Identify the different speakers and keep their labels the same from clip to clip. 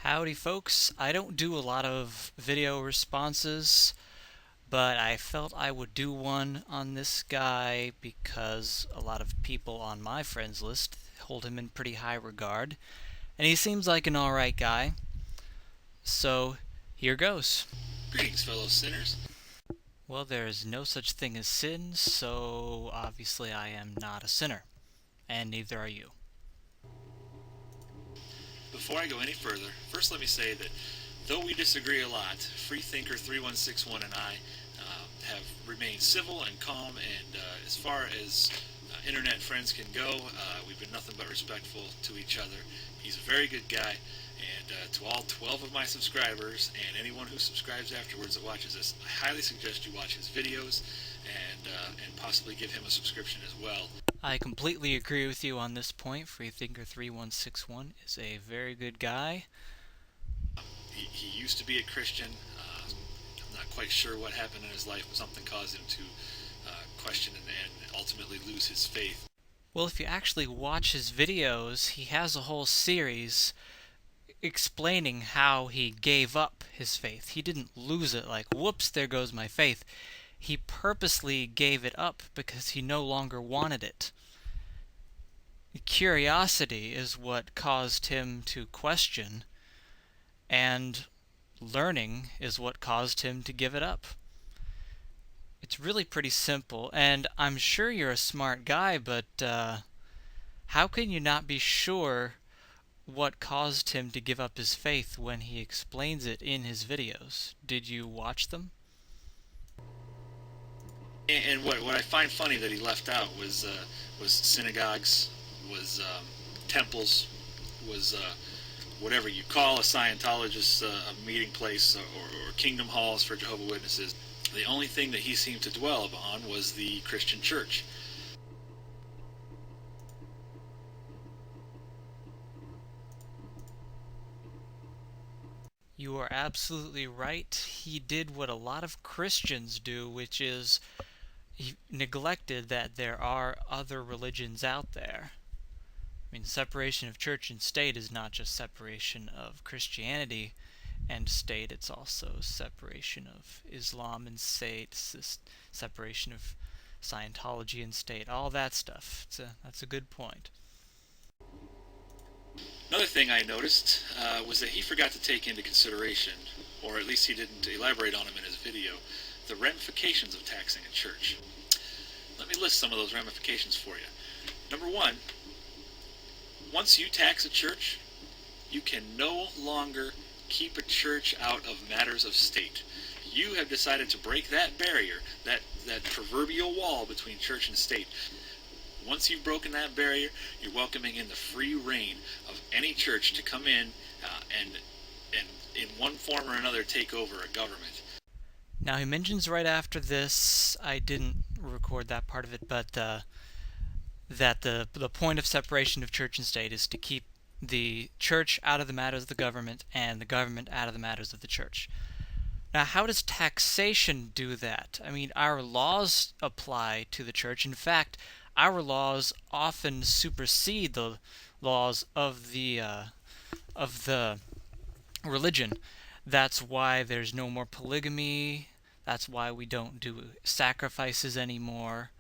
Speaker 1: Howdy folks, I don't do a lot of video responses, but I felt I would do one on this guy because a lot of people on my friends list hold him in pretty high regard, and he seems like an alright guy. So, here goes.
Speaker 2: Greetings, fellow sinners.
Speaker 1: Well, there is no such thing as sin, so obviously I am not a sinner, and neither are you.
Speaker 2: Before I go any further, first let me say that though we disagree a lot, Freethinker3161 and I have remained civil and calm, and as far as internet friends can go, we've been nothing but respectful to each other. He's a very good guy, and to all 12 of my subscribers and anyone who subscribes afterwards that watches this, I highly suggest you watch his videos and possibly give him a subscription as well.
Speaker 1: I completely agree with you on this point. Freethinker3161 is a very good guy.
Speaker 2: He used to be a Christian. I'm not quite sure what happened in his life, but something caused him to question and ultimately lose his faith.
Speaker 1: Well, if you actually watch his videos, he has a whole series explaining how he gave up his faith. He didn't lose it like, whoops, there goes my faith. He purposely gave it up because he no longer wanted it. Curiosity is what caused him to question, and learning is what caused him to give it up. It's really pretty simple, and I'm sure you're a smart guy, but how can you not be sure what caused him to give up his faith when he explains it in his videos? Did you watch them?
Speaker 2: And what I find funny that he left out was synagogues, was temples, was whatever you call a Scientologist a meeting place, or kingdom halls for Jehovah's Witnesses. The only thing that he seemed to dwell upon was the Christian church.
Speaker 1: You are absolutely right. He did what a lot of Christians do, which is he neglected that there are other religions out there. I mean, separation of church and state is not just separation of Christianity and state, it's also separation of Islam and state, separation of Scientology and state, all that stuff. That's a good point.
Speaker 2: Another thing I noticed was that he forgot to take into consideration, or at least he didn't elaborate on them in his video, the ramifications of taxing a church. Let me list some of those ramifications for you. Number one, once you tax a church, you can no longer keep a church out of matters of state. You have decided to break that barrier, that proverbial wall between church and state. Once you've broken that barrier, you're welcoming in the free reign of any church to come in and in one form or another take over a government.
Speaker 1: Now he mentions right after this, I didn't record that part of it, but that the point of separation of church and state is to keep the church out of the matters of the government and the government out of the matters of the church. Now, how does taxation do that? I mean, our laws apply to the church. In fact, our laws often supersede the laws of the religion. That's why there's no more polygamy. That's why we don't do sacrifices anymore.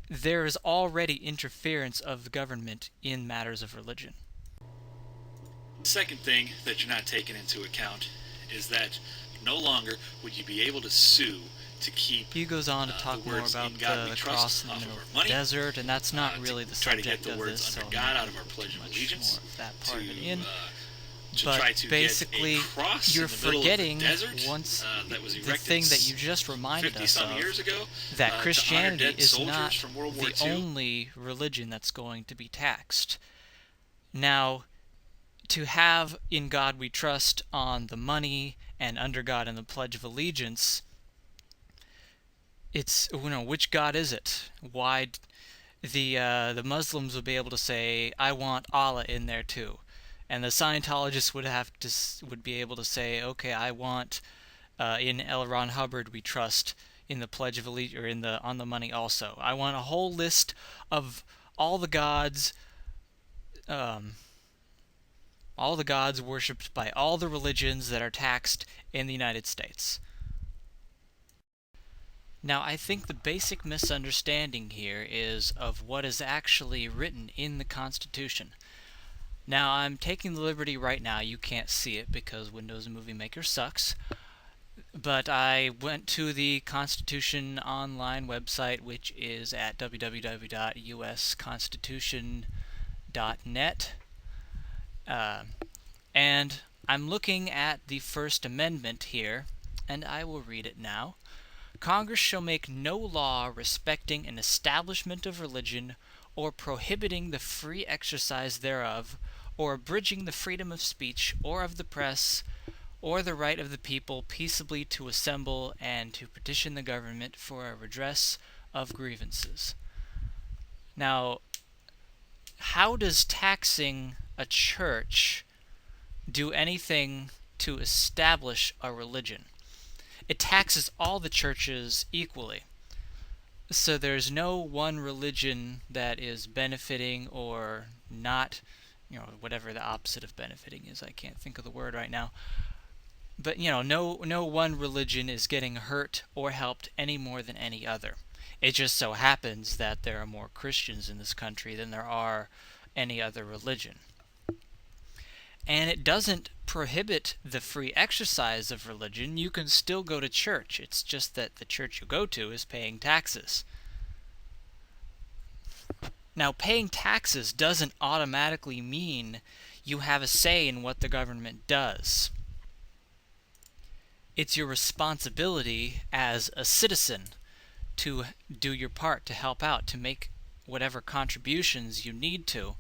Speaker 1: There is already interference of the government in matters of religion.
Speaker 2: The second thing that you're not taking into account is that no longer would you be able to sue to keep
Speaker 1: he goes on to talk more about the cross in the middle of the desert, and that's not really the subject of this, so I'm not going to put too much more of that part of it in. But basically, you're forgetting once the thing that you just reminded us of, that Christianity is not the only religion that's going to be taxed. Now, to have "In God We Trust" on the money and "Under God" in the Pledge of Allegiance, it's, which God is it? Why the Muslims would be able to say, "I want Allah in there too," and the Scientologists would be able to say, "Okay, I want in L. Ron Hubbard we trust in the Pledge of Allegiance, or on the money also. I want a whole list of all the gods, all the gods worshipped by all the religions that are taxed in the United States. Now, I think the basic misunderstanding here is of what is actually written in the Constitution. Now, I'm taking the liberty right now, you can't see it because Windows Movie Maker sucks, but I went to the Constitution online website, which is at www.usconstitution.net, and I'm looking at the First Amendment here, and I will read it now. Congress shall make no law respecting an establishment of religion, or prohibiting the free exercise thereof, or abridging the freedom of speech, or of the press, or the right of the people peaceably to assemble and to petition the government for a redress of grievances. Now, how does taxing a church do anything to establish a religion? It taxes all the churches equally. So there's no one religion that is benefiting or not, whatever the opposite of benefiting is. I can't think of the word right now. But, no one religion is getting hurt or helped any more than any other. It just so happens that there are more Christians in this country than there are any other religion. And it doesn't prohibit the free exercise of religion. You can still go to church. It's just that the church you go to is paying taxes. Now, paying taxes doesn't automatically mean you have a say in what the government does. It's your responsibility as a citizen to do your part, to help out, to make whatever contributions you need to.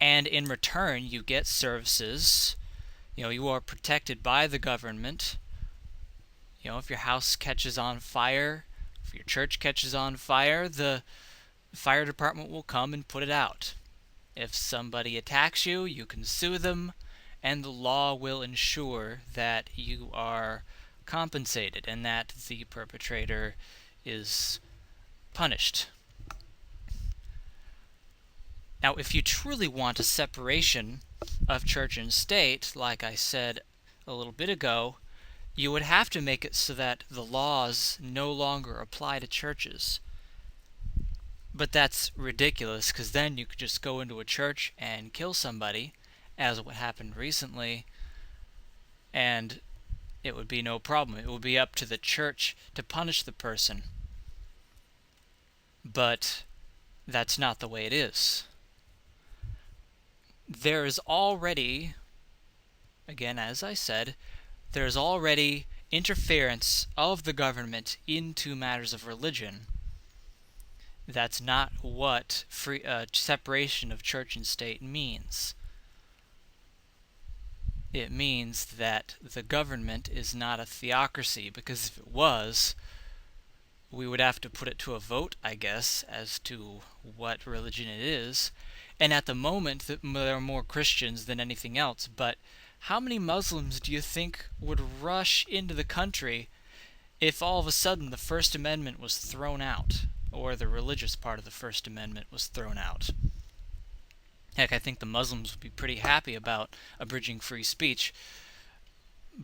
Speaker 1: And in return, you get services. You are protected by the government. If your house catches on fire, if your church catches on fire, the fire department will come and put it out. If somebody attacks you, you can sue them, and the law will ensure that you are compensated and that the perpetrator is punished. Now, if you truly want a separation of church and state, like I said a little bit ago, you would have to make it so that the laws no longer apply to churches. But that's ridiculous, because then you could just go into a church and kill somebody, as what happened recently, and it would be no problem. It would be up to the church to punish the person. But that's not the way it is. There is already, again, as I said, there's already interference of the government into matters of religion. That's not what separation of church and state means. It means that the government is not a theocracy, because if it was, we would have to put it to a vote, I guess, as to what religion it is. And at the moment, there are more Christians than anything else, but how many Muslims do you think would rush into the country if all of a sudden the First Amendment was thrown out, or the religious part of the First Amendment was thrown out? Heck, I think the Muslims would be pretty happy about abridging free speech,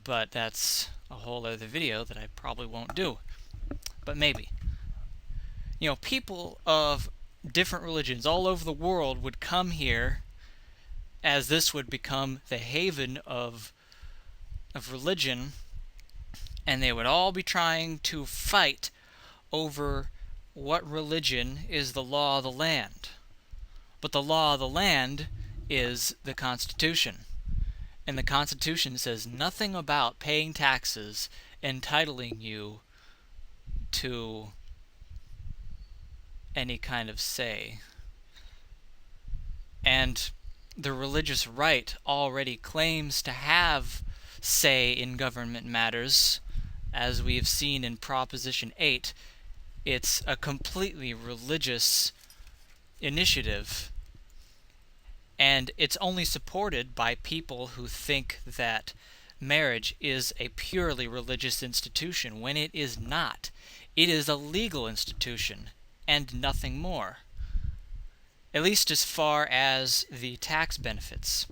Speaker 1: but that's a whole other video that I probably won't do. But maybe. People of different religions all over the world would come here, as this would become the haven of religion, and they would all be trying to fight over what religion is the law of the land. But the law of the land is the Constitution. And the Constitution says nothing about paying taxes entitling you to any kind of say. And the religious right already claims to have say in government matters. As we have seen in Proposition 8, it's a completely religious initiative, and it's only supported by people who think that marriage is a purely religious institution, when it is not. It is a legal institution, and nothing more. At least as far as the tax benefits.